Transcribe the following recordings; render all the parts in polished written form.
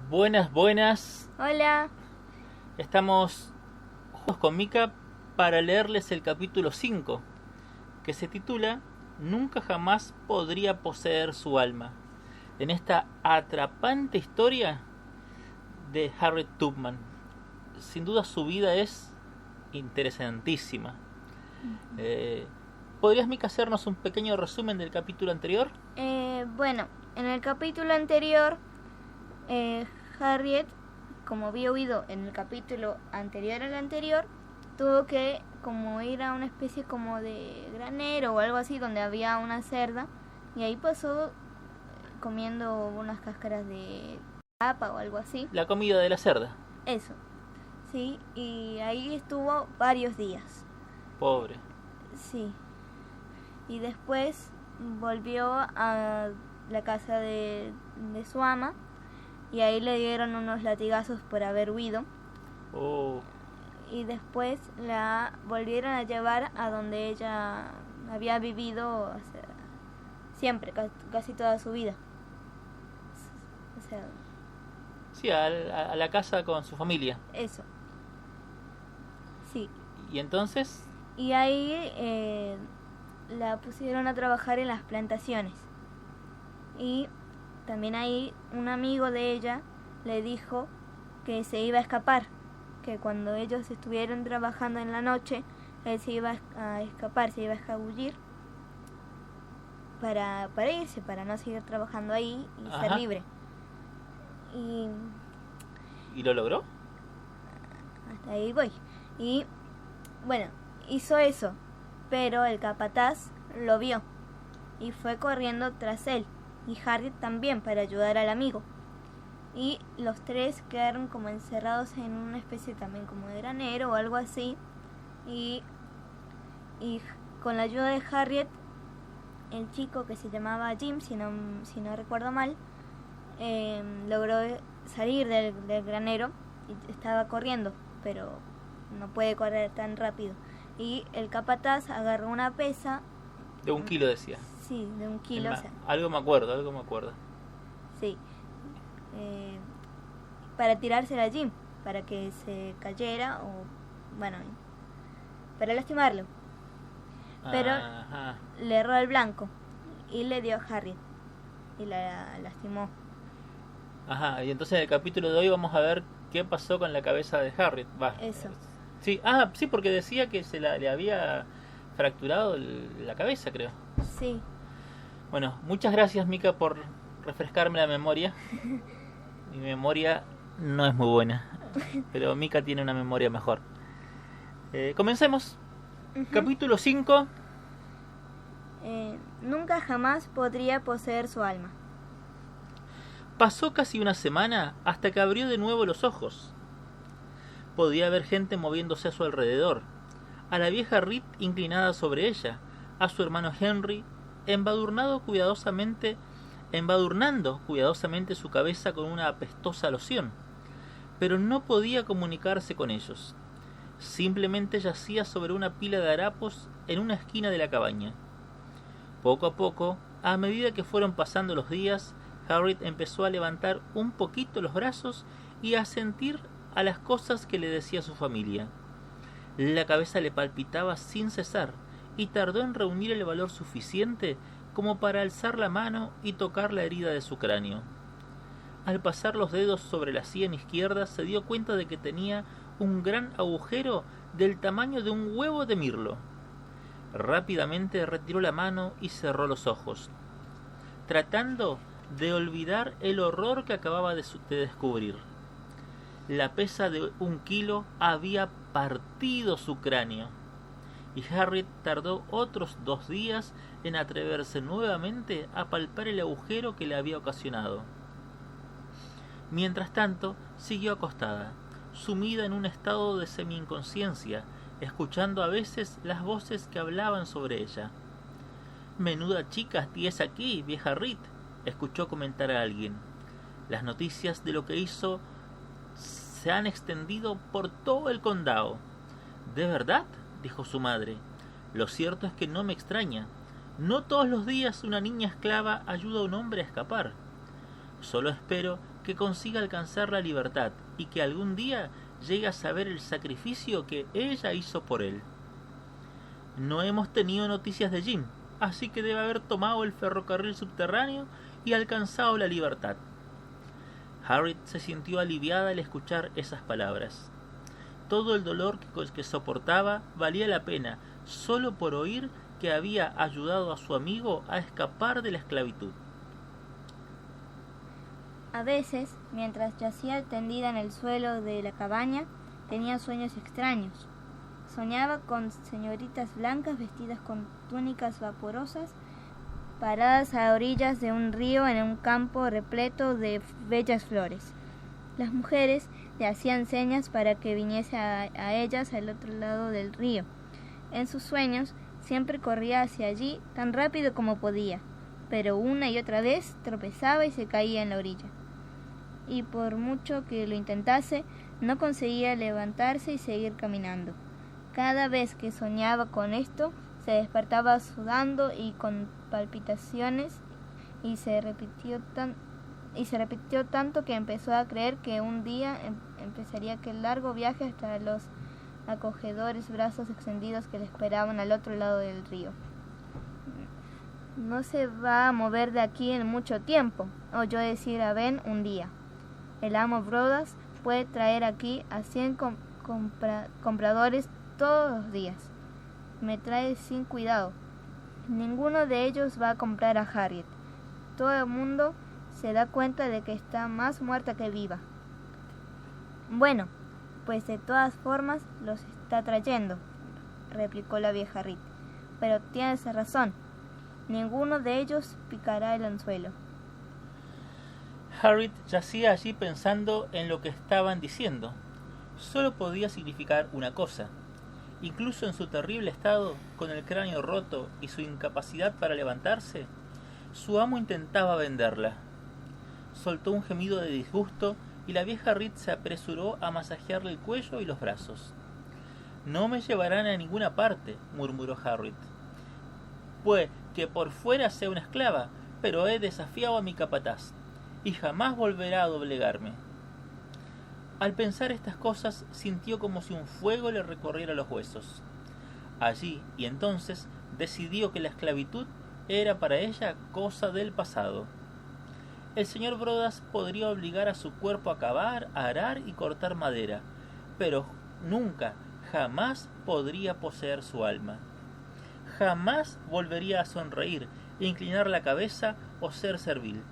Buenas, buenas. Hola. Estamos juntos con Mika para leerles el capítulo 5, que se titula Nunca jamás podría poseer su alma, en esta atrapante historia de Harriet Tubman. Sin duda su vida es interesantísima. ¿Podrías, Mika, hacernos un pequeño resumen del capítulo anterior? Bueno, en el capítulo anterior, Harriet, como había oído en el capítulo anterior al anterior, tuvo que como ir a una especie como de granero o algo así donde había una cerda, y ahí pasó comiendo unas cáscaras de papa o algo así. La comida de la cerda. Eso, sí, y ahí estuvo varios días. Pobre. Sí. Y después volvió a la casa de su ama, y ahí le dieron unos latigazos por haber huido. Oh. Y después la volvieron a llevar a donde ella había vivido siempre, casi toda su vida. O sea, sí, a la casa con su familia. eso. Sí. ¿Y entonces? Y ahí la pusieron a trabajar en las plantaciones. Y también ahí un amigo de ella le dijo que se iba a escapar, que cuando ellos estuvieron trabajando en la noche, él se iba a escapar, se iba a escabullir para irse, para no seguir trabajando ahí y Ajá. ser libre. ¿Y lo logró? Hasta ahí voy. Y bueno, hizo eso, pero el capataz lo vio y fue corriendo tras él, y Harriet también, para ayudar al amigo. Y los tres quedaron como encerrados en una especie también como de granero o algo así. Y con la ayuda de Harriet, el chico que se llamaba Jim, si no recuerdo mal, logró salir del granero y estaba corriendo, pero no puede correr tan rápido. Y el capataz agarró una pesa. De 1 kilo, decía. Sí, de 1 kilo. Algo me acuerdo. Sí. Para tirársela a Jim, para que se cayera o, bueno, para lastimarlo. Pero le erró el blanco y le dio a Harriet y la lastimó. Ajá, y entonces en el capítulo de hoy vamos a ver qué pasó con la cabeza de Harriet. Eso. Sí, sí, porque decía que le había fracturado la cabeza, creo. Sí. Bueno, muchas gracias, Mika, por refrescarme la memoria. Mi memoria no es muy buena, pero Mika tiene una memoria mejor. Comencemos. Capítulo 5. Nunca jamás podría poseer su alma. Pasó casi una semana hasta que abrió de nuevo los ojos. Podía ver gente moviéndose a su alrededor, a la vieja Reed inclinada sobre ella, a su hermano Henry embadurnando cuidadosamente su cabeza con una apestosa loción, pero no podía comunicarse con ellos. Simplemente yacía sobre una pila de harapos en una esquina de la cabaña. Poco a poco, a medida que fueron pasando los días, Harriet empezó a levantar un poquito los brazos y a sentir a las cosas que le decía su familia. La cabeza le palpitaba sin cesar y tardó en reunir el valor suficiente como para alzar la mano y tocar la herida de su cráneo. Al pasar los dedos sobre la sien izquierda, se dio cuenta de que tenía un gran agujero del tamaño de un huevo de mirlo. Rápidamente retiró la mano y cerró los ojos, tratando de olvidar el horror que acababa de descubrir. La pesa de 1 kilo había partido su cráneo, y Harriet tardó otros 2 días en atreverse nuevamente a palpar el agujero que le había ocasionado. Mientras tanto, siguió acostada, sumida en un estado de semi-inconsciencia, escuchando a veces las voces que hablaban sobre ella. «Menuda chica tienes aquí, vieja Reed», escuchó comentar a alguien. «Las noticias de lo que hizo se han extendido por todo el condado». «¿De verdad?», dijo su madre. «Lo cierto es que no me extraña. No todos los días una niña esclava ayuda a un hombre a escapar. Solo espero que consiga alcanzar la libertad y que algún día llegue a saber el sacrificio que ella hizo por él. No hemos tenido noticias de Jim, así que debe haber tomado el ferrocarril subterráneo y alcanzado la libertad. Harriet se sintió aliviada al escuchar esas palabras. Todo el dolor que soportaba valía la pena solo por oír que había ayudado a su amigo a escapar de la esclavitud. A veces, mientras yacía tendida en el suelo de la cabaña, tenía sueños extraños. Soñaba con señoritas blancas vestidas con túnicas vaporosas, paradas a orillas de un río en un campo repleto de bellas flores. Las mujeres le hacían señas para que viniese a ellas al otro lado del río. En sus sueños siempre corría hacia allí tan rápido como podía, pero una y otra vez tropezaba y se caía en la orilla. Y por mucho que lo intentase, no conseguía levantarse y seguir caminando. Cada vez que soñaba con esto, se despertaba sudando y con palpitaciones, y se repitió tanto que empezó a creer que un día empezaría aquel largo viaje hasta los acogedores brazos extendidos que le esperaban al otro lado del río. No se va a mover de aquí en mucho tiempo, oyó decir a Ben un día. El amo Brodas puede traer aquí a 100 compradores todos los días. Me trae sin cuidado. Ninguno de ellos va a comprar a Harriet. Todo el mundo se da cuenta de que está más muerta que viva. Bueno, pues de todas formas los está trayendo, replicó la vieja Reed. Pero tienes razón. Ninguno de ellos picará el anzuelo. Harriet yacía allí pensando en lo que estaban diciendo. Solo podía significar una cosa. Incluso en su terrible estado, con el cráneo roto y su incapacidad para levantarse, su amo intentaba venderla. Soltó un gemido de disgusto y la vieja Reed se apresuró a masajearle el cuello y los brazos. «No me llevarán a ninguna parte», murmuró Harriet. «Puede que por fuera sea una esclava, pero he desafiado a mi capataz, y jamás volverá a doblegarme». Al pensar estas cosas, sintió como si un fuego le recorriera los huesos. Allí y entonces decidió que la esclavitud era para ella cosa del pasado. El señor Brodas podría obligar a su cuerpo a cavar, a arar y cortar madera, pero nunca, jamás podría poseer su alma. Jamás volvería a sonreír, inclinar la cabeza o ser servil.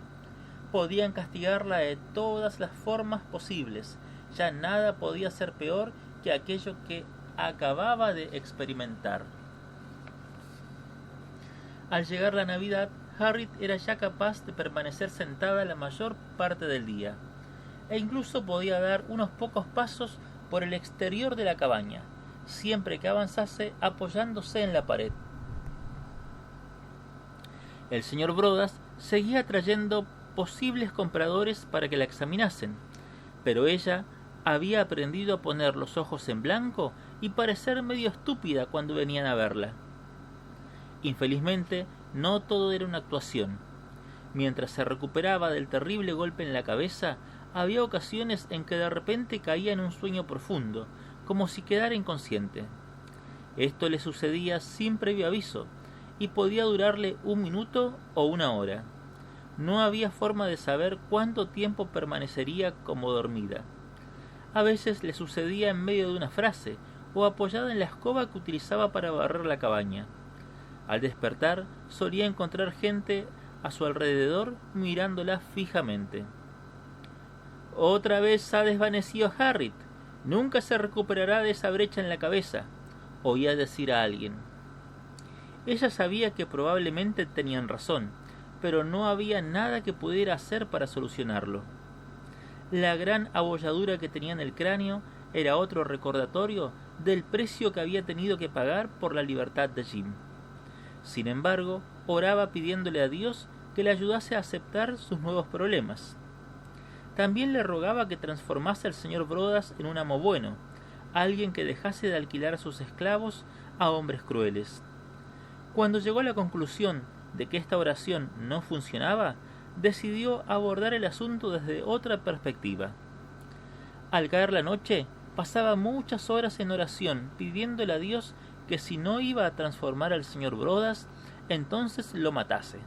Podían castigarla de todas las formas posibles. Ya nada podía ser peor que aquello que acababa de experimentar. Al llegar la Navidad, Harriet era ya capaz de permanecer sentada la mayor parte del día, e incluso podía dar unos pocos pasos por el exterior de la cabaña, siempre que avanzase apoyándose en la pared. El señor Brodas seguía trayendo posibles compradores para que la examinasen, pero ella había aprendido a poner los ojos en blanco y parecer medio estúpida cuando venían a verla. Infelizmente, no todo era una actuación. Mientras se recuperaba del terrible golpe en la cabeza, había ocasiones en que de repente caía en un sueño profundo, como si quedara inconsciente. Esto le sucedía sin previo aviso, y podía durarle 1 minuto o 1 hora. No había forma de saber cuánto tiempo permanecería como dormida. A veces le sucedía en medio de una frase, o apoyada en la escoba que utilizaba para barrer la cabaña. Al despertar, solía encontrar gente a su alrededor mirándola fijamente. «Otra vez ha desvanecido a Harriet. Nunca se recuperará de esa brecha en la cabeza», oía decir a alguien. Ella sabía que probablemente tenían razón, pero no había nada que pudiera hacer para solucionarlo. La gran abolladura que tenía en el cráneo era otro recordatorio del precio que había tenido que pagar por la libertad de Jim. Sin embargo, oraba pidiéndole a Dios que le ayudase a aceptar sus nuevos problemas. También le rogaba que transformase al señor Brodas en un amo bueno, alguien que dejase de alquilar a sus esclavos a hombres crueles. Cuando llegó a la conclusión de que esta oración no funcionaba, decidió abordar el asunto desde otra perspectiva. Al caer la noche, pasaba muchas horas en oración, pidiéndole a Dios que si no iba a transformar al señor Brodas, entonces lo matase.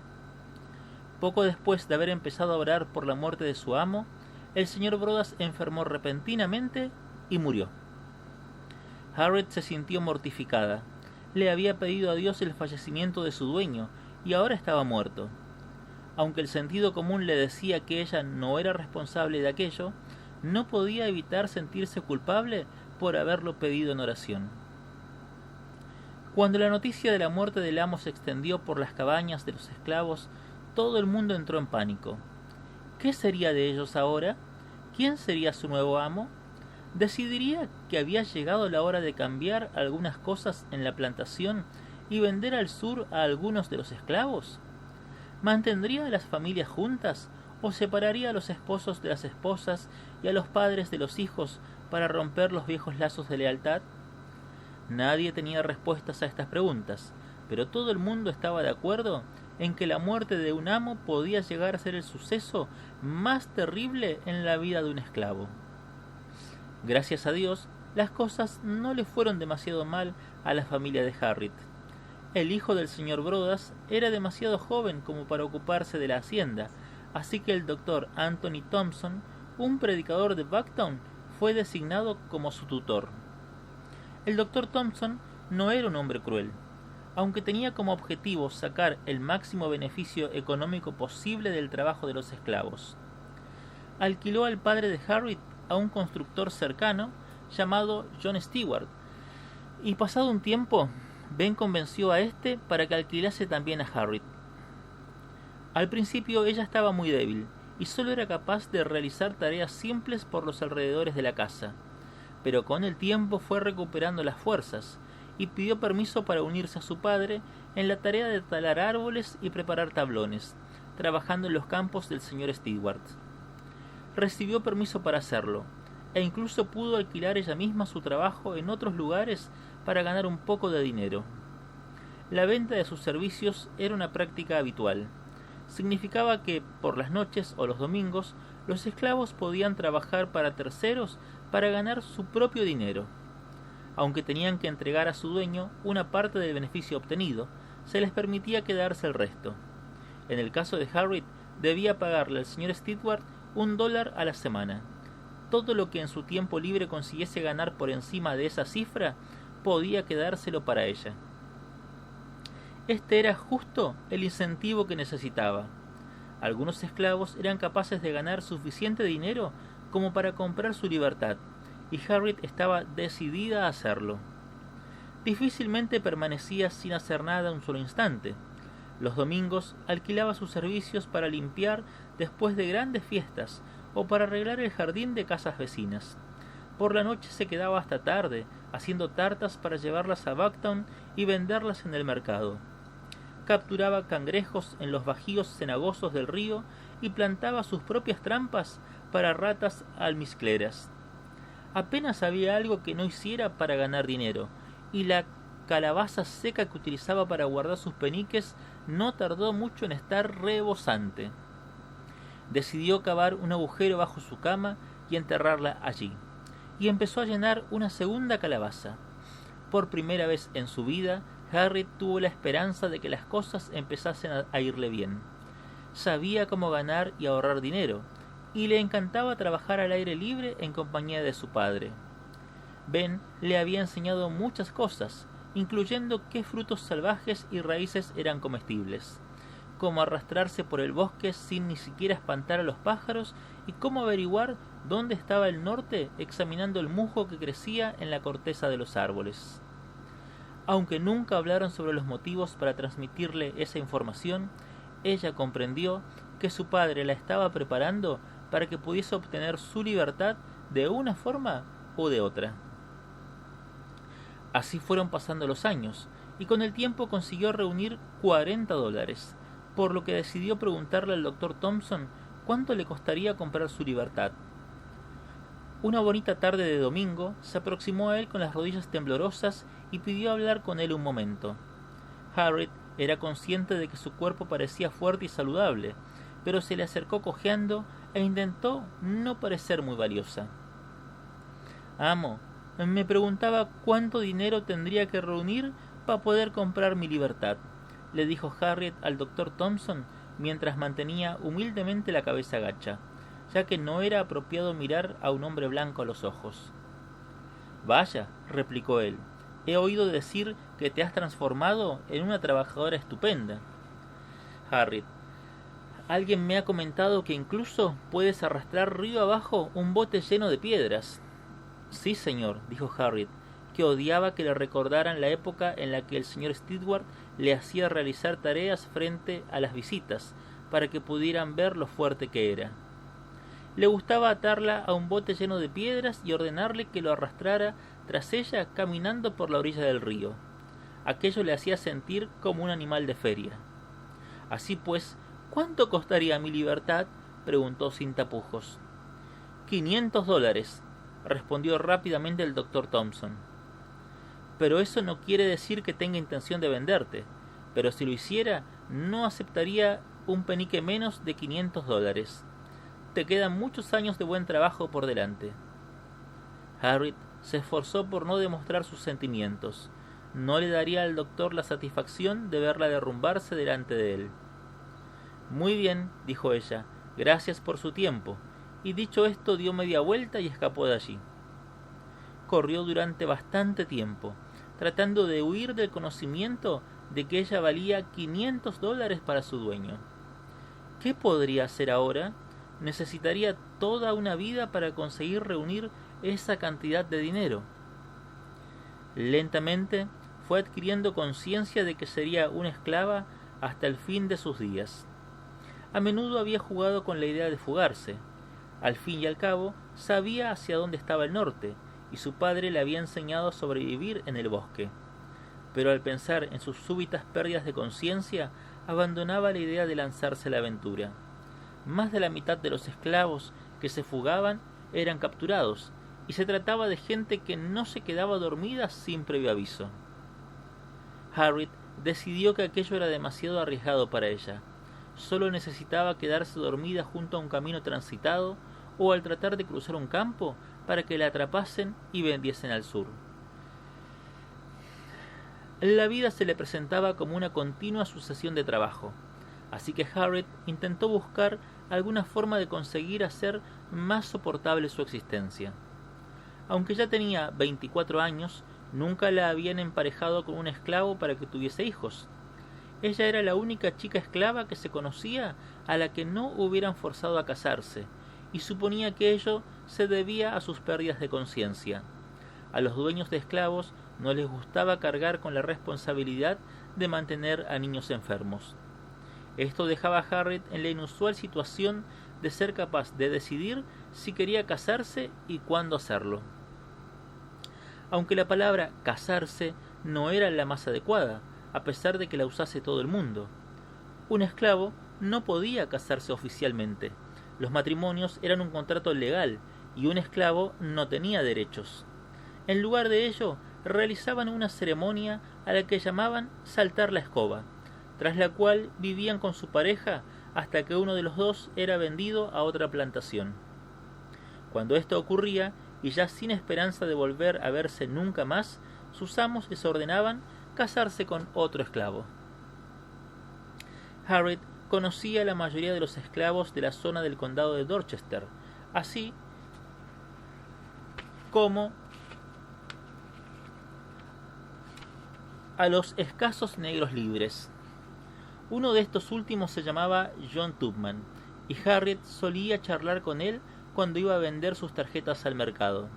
Poco después de haber empezado a orar por la muerte de su amo, el señor Brodas enfermó repentinamente y murió. Harriet se sintió mortificada. Le había pedido a Dios el fallecimiento de su dueño y ahora estaba muerto. Aunque el sentido común le decía que ella no era responsable de aquello, no podía evitar sentirse culpable por haberlo pedido en oración. Cuando la noticia de la muerte del amo se extendió por las cabañas de los esclavos, todo el mundo entró en pánico. ¿Qué sería de ellos ahora? ¿Quién sería su nuevo amo? ¿Decidiría que había llegado la hora de cambiar algunas cosas en la plantación y vender al sur a algunos de los esclavos? ¿Mantendría a las familias juntas o separaría a los esposos de las esposas y a los padres de los hijos para romper los viejos lazos de lealtad? Nadie tenía respuestas a estas preguntas, pero todo el mundo estaba de acuerdo en que la muerte de un amo podía llegar a ser el suceso más terrible en la vida de un esclavo. Gracias a Dios, las cosas no le fueron demasiado mal a la familia de Harriet. El hijo del señor Brodas era demasiado joven como para ocuparse de la hacienda, así que el doctor Anthony Thompson, un predicador de Bucktown, fue designado como su tutor. El doctor Thompson no era un hombre cruel. Aunque tenía como objetivo sacar el máximo beneficio económico posible del trabajo de los esclavos. Alquiló al padre de Harriet a un constructor cercano llamado John Stewart, y pasado un tiempo, Ben convenció a este para que alquilase también a Harriet. Al principio ella estaba muy débil y solo era capaz de realizar tareas simples por los alrededores de la casa, pero con el tiempo fue recuperando las fuerzas y pidió permiso para unirse a su padre en la tarea de talar árboles y preparar tablones, trabajando en los campos del señor Stewart. Recibió permiso para hacerlo, e incluso pudo alquilar ella misma su trabajo en otros lugares para ganar un poco de dinero. La venta de sus servicios era una práctica habitual. Significaba que, por las noches o los domingos, los esclavos podían trabajar para terceros para ganar su propio dinero. Aunque tenían que entregar a su dueño una parte del beneficio obtenido, se les permitía quedarse el resto. En el caso de Harriet, debía pagarle al señor Stewart $1 a la semana. Todo lo que en su tiempo libre consiguiese ganar por encima de esa cifra, podía quedárselo para ella. Este era justo el incentivo que necesitaba. Algunos esclavos eran capaces de ganar suficiente dinero como para comprar su libertad, y Harriet estaba decidida a hacerlo. Difícilmente permanecía sin hacer nada un solo instante. Los domingos alquilaba sus servicios para limpiar después de grandes fiestas o para arreglar el jardín de casas vecinas. Por la noche se quedaba hasta tarde haciendo tartas para llevarlas a Bucktown y venderlas en el mercado. Capturaba cangrejos en los bajíos cenagosos del río y plantaba sus propias trampas para ratas almizcleras. Apenas había algo que no hiciera para ganar dinero, y la calabaza seca que utilizaba para guardar sus peniques no tardó mucho en estar rebosante. Decidió cavar un agujero bajo su cama y enterrarla allí, y empezó a llenar una segunda calabaza. Por primera vez en su vida, Harriet tuvo la esperanza de que las cosas empezasen a irle bien. Sabía cómo ganar y ahorrar dinero, y le encantaba trabajar al aire libre en compañía de su padre. Ben le había enseñado muchas cosas, incluyendo qué frutos salvajes y raíces eran comestibles, cómo arrastrarse por el bosque sin ni siquiera espantar a los pájaros y cómo averiguar dónde estaba el norte examinando el musgo que crecía en la corteza de los árboles. Aunque nunca hablaron sobre los motivos para transmitirle esa información, ella comprendió que su padre la estaba preparando para que pudiese obtener su libertad de una forma o de otra. Así fueron pasando los años, y con el tiempo consiguió reunir $40, por lo que decidió preguntarle al doctor Thompson cuánto le costaría comprar su libertad. Una bonita tarde de domingo, se aproximó a él con las rodillas temblorosas y pidió hablar con él un momento. Harriet era consciente de que su cuerpo parecía fuerte y saludable, pero se le acercó cojeando e intentó no parecer muy valiosa. Amo, me preguntaba cuánto dinero tendría que reunir para poder comprar mi libertad, le dijo Harriet al doctor Thompson mientras mantenía humildemente la cabeza gacha, ya que no era apropiado mirar a un hombre blanco a los ojos. Vaya, replicó él, he oído decir que te has transformado en una trabajadora estupenda. Harriet, alguien me ha comentado que incluso puedes arrastrar río abajo un bote lleno de piedras. Sí, señor, dijo Harriet, que odiaba que le recordaran la época en la que el señor Stewart le hacía realizar tareas frente a las visitas, para que pudieran ver lo fuerte que era. Le gustaba atarla a un bote lleno de piedras y ordenarle que lo arrastrara tras ella caminando por la orilla del río. Aquello le hacía sentir como un animal de feria. Así pues, ¿cuánto costaría mi libertad?, preguntó sin tapujos. $500, respondió rápidamente el doctor Thompson. Pero eso no quiere decir que tenga intención de venderte, pero si lo hiciera, no aceptaría un penique menos de $500. Te quedan muchos años de buen trabajo por delante. Harriet se esforzó por no demostrar sus sentimientos. No le daría al doctor la satisfacción de verla derrumbarse delante de él. Muy bien, dijo ella, gracias por su tiempo, y dicho esto dio media vuelta y escapó de allí. Corrió durante bastante tiempo, tratando de huir del conocimiento de que ella valía $500 para su dueño. ¿Qué podría hacer ahora? Necesitaría toda una vida para conseguir reunir esa cantidad de dinero. Lentamente fue adquiriendo conciencia de que sería una esclava hasta el fin de sus días. A menudo había jugado con la idea de fugarse. Al fin y al cabo, sabía hacia dónde estaba el norte, y su padre le había enseñado a sobrevivir en el bosque. Pero al pensar en sus súbitas pérdidas de conciencia, abandonaba la idea de lanzarse a la aventura. Más de la mitad de los esclavos que se fugaban eran capturados, y se trataba de gente que no se quedaba dormida sin previo aviso. Harriet decidió que aquello era demasiado arriesgado para ella. Solo necesitaba quedarse dormida junto a un camino transitado o al tratar de cruzar un campo para que la atrapasen y vendiesen al sur. La vida se le presentaba como una continua sucesión de trabajo, así que Harriet intentó buscar alguna forma de conseguir hacer más soportable su existencia. Aunque ya tenía 24 años, nunca la habían emparejado con un esclavo para que tuviese hijos. Ella era la única chica esclava que se conocía a la que no hubieran forzado a casarse, y suponía que ello se debía a sus pérdidas de conciencia. A los dueños de esclavos no les gustaba cargar con la responsabilidad de mantener a niños enfermos. Esto dejaba a Harriet en la inusual situación de ser capaz de decidir si quería casarse y cuándo hacerlo. Aunque la palabra casarse no era la más adecuada, a pesar de que la usase todo el mundo. Un esclavo no podía casarse oficialmente. Los matrimonios eran un contrato legal y un esclavo no tenía derechos. En lugar de ello, realizaban una ceremonia a la que llamaban saltar la escoba, tras la cual vivían con su pareja hasta que uno de los dos era vendido a otra plantación. Cuando esto ocurría, y ya sin esperanza de volver a verse nunca más, sus amos les ordenaban casarse con otro esclavo. Harriet conocía a la mayoría de los esclavos de la zona del condado de Dorchester, así como a los escasos negros libres. Uno de estos últimos se llamaba John Tubman, y Harriet solía charlar con él cuando iba a vender sus tarjetas al mercado.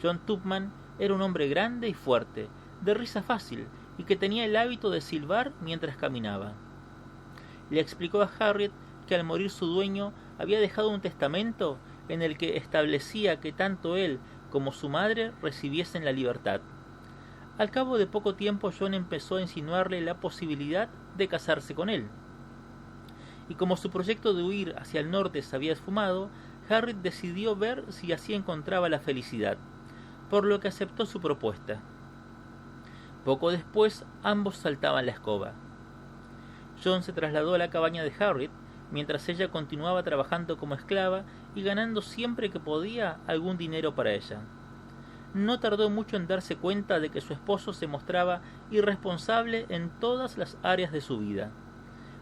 John Tubman era un hombre grande y fuerte, de risa fácil, y que tenía el hábito de silbar mientras caminaba. Le explicó a Harriet que al morir su dueño había dejado un testamento en el que establecía que tanto él como su madre recibiesen la libertad. Al cabo de poco tiempo John empezó a insinuarle la posibilidad de casarse con él. Y como su proyecto de huir hacia el norte se había esfumado, Harriet decidió ver si así encontraba la felicidad, por lo que aceptó su propuesta. Poco después, ambos saltaban la escoba. John se trasladó a la cabaña de Harriet mientras ella continuaba trabajando como esclava y ganando siempre que podía algún dinero para ella. No tardó mucho en darse cuenta de que su esposo se mostraba irresponsable en todas las áreas de su vida.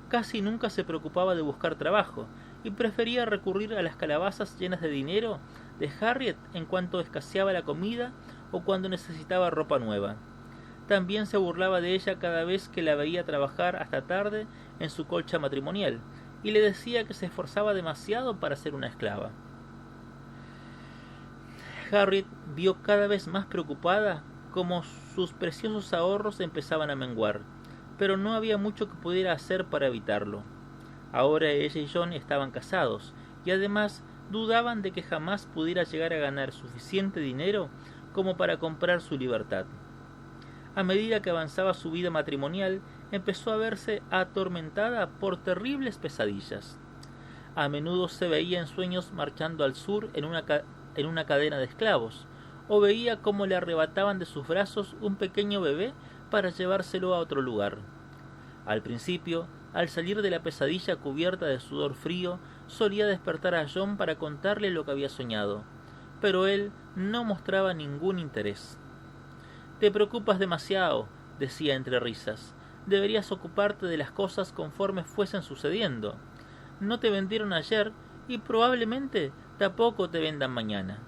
Casi nunca se preocupaba de buscar trabajo y prefería recurrir a las calabazas llenas de dinero de Harriet en cuanto escaseaba la comida o cuando necesitaba ropa nueva. También se burlaba de ella cada vez que la veía trabajar hasta tarde en su colcha matrimonial y le decía que se esforzaba demasiado para ser una esclava. Harriet vio cada vez más preocupada cómo sus preciosos ahorros empezaban a menguar, pero no había mucho que pudiera hacer para evitarlo. Ahora ella y John estaban casados y además dudaban de que jamás pudiera llegar a ganar suficiente dinero como para comprar su libertad. A medida que avanzaba su vida matrimonial, empezó a verse atormentada por terribles pesadillas. A menudo se veía en sueños marchando al sur en una cadena de esclavos, o veía cómo le arrebataban de sus brazos un pequeño bebé para llevárselo a otro lugar. Al principio, al salir de la pesadilla cubierta de sudor frío, solía despertar a John para contarle lo que había soñado, pero él no mostraba ningún interés. «Te preocupas demasiado», decía entre risas. «Deberías ocuparte de las cosas conforme fuesen sucediendo. No te vendieron ayer y probablemente tampoco te vendan mañana».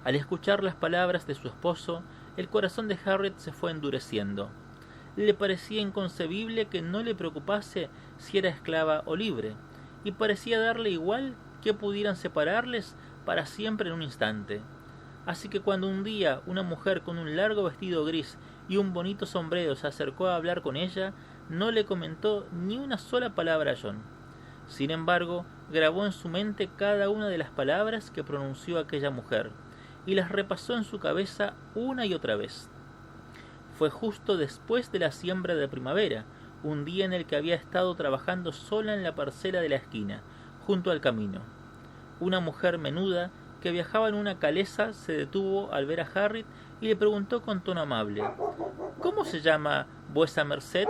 Al escuchar las palabras de su esposo, el corazón de Harriet se fue endureciendo. Le parecía inconcebible que no le preocupase si era esclava o libre, y parecía darle igual que pudieran separarles para siempre en un instante. Así que cuando un día una mujer con un largo vestido gris y un bonito sombrero se acercó a hablar con ella, no le comentó ni una sola palabra a John. Sin embargo, grabó en su mente cada una de las palabras que pronunció aquella mujer, y las repasó en su cabeza una y otra vez. Fue justo después de la siembra de primavera, un día en el que había estado trabajando sola en la parcela de la esquina, junto al camino. Una mujer menuda que viajaba en una calesa se detuvo al ver a Harriet y le preguntó con tono amable: «¿Cómo se llama vuesa merced?».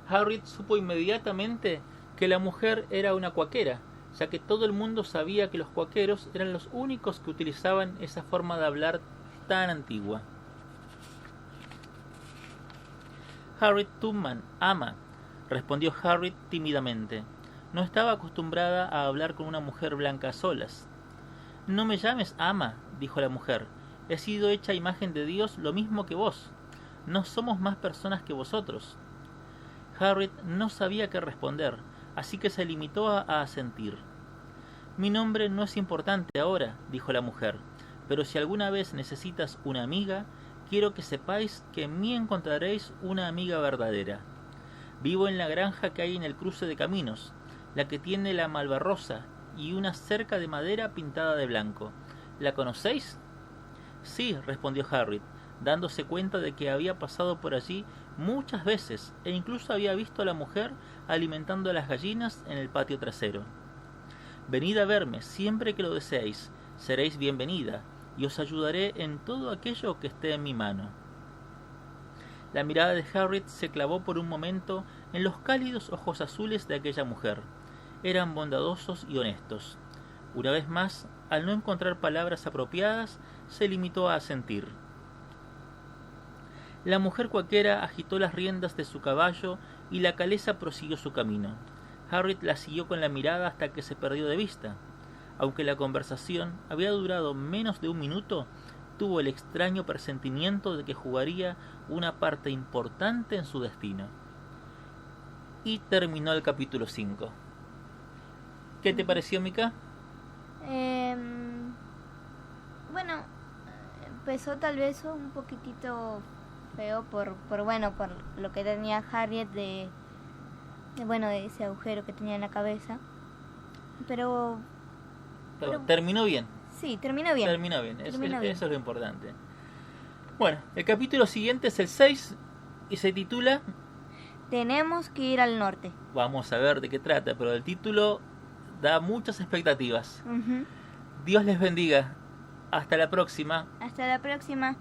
Harriet supo inmediatamente que la mujer era una cuaquera, ya que todo el mundo sabía que los cuaqueros eran los únicos que utilizaban esa forma de hablar tan antigua. «Harriet Tubman, ama», respondió Harriet tímidamente. No estaba acostumbrada a hablar con una mujer blanca a solas. «No me llames ama», dijo la mujer. «He sido hecha a imagen de Dios lo mismo que vos. No somos más personas que vosotros». Harriet no sabía qué responder, así que se limitó a asentir. «Mi nombre no es importante ahora», dijo la mujer, «pero si alguna vez necesitas una amiga, quiero que sepáis que en mí encontraréis una amiga verdadera. Vivo en la granja que hay en el cruce de caminos, la que tiene la malvarrosa y una cerca de madera pintada de blanco. ¿La conocéis?». «Sí», respondió Harriet, dándose cuenta de que había pasado por allí muchas veces e incluso había visto a la mujer alimentando a las gallinas en el patio trasero. «Venid a verme siempre que lo deseéis, seréis bienvenida, y os ayudaré en todo aquello que esté en mi mano». La mirada de Harriet se clavó por un momento en los cálidos ojos azules de aquella mujer. Eran bondadosos y honestos. Una vez más, al no encontrar palabras apropiadas, se limitó a asentir. La mujer cuaquera agitó las riendas de su caballo y la calesa prosiguió su camino. Harriet la siguió con la mirada hasta que se perdió de vista. Aunque la conversación había durado menos de un minuto, tuvo el extraño presentimiento de que jugaría una parte importante en su destino. Y terminó el capítulo 5. ¿Qué te pareció, Mika? Bueno, empezó tal vez un poquitito feo por lo que tenía Harriet de ese agujero que tenía en la cabeza, pero terminó bien. Sí, terminó bien. Eso es lo importante. Bueno, el capítulo siguiente es el 6 y se titula Tenemos que ir al norte. Vamos a ver de qué trata, pero el título da muchas expectativas. Uh-huh. Dios les bendiga. Hasta la próxima. Hasta la próxima.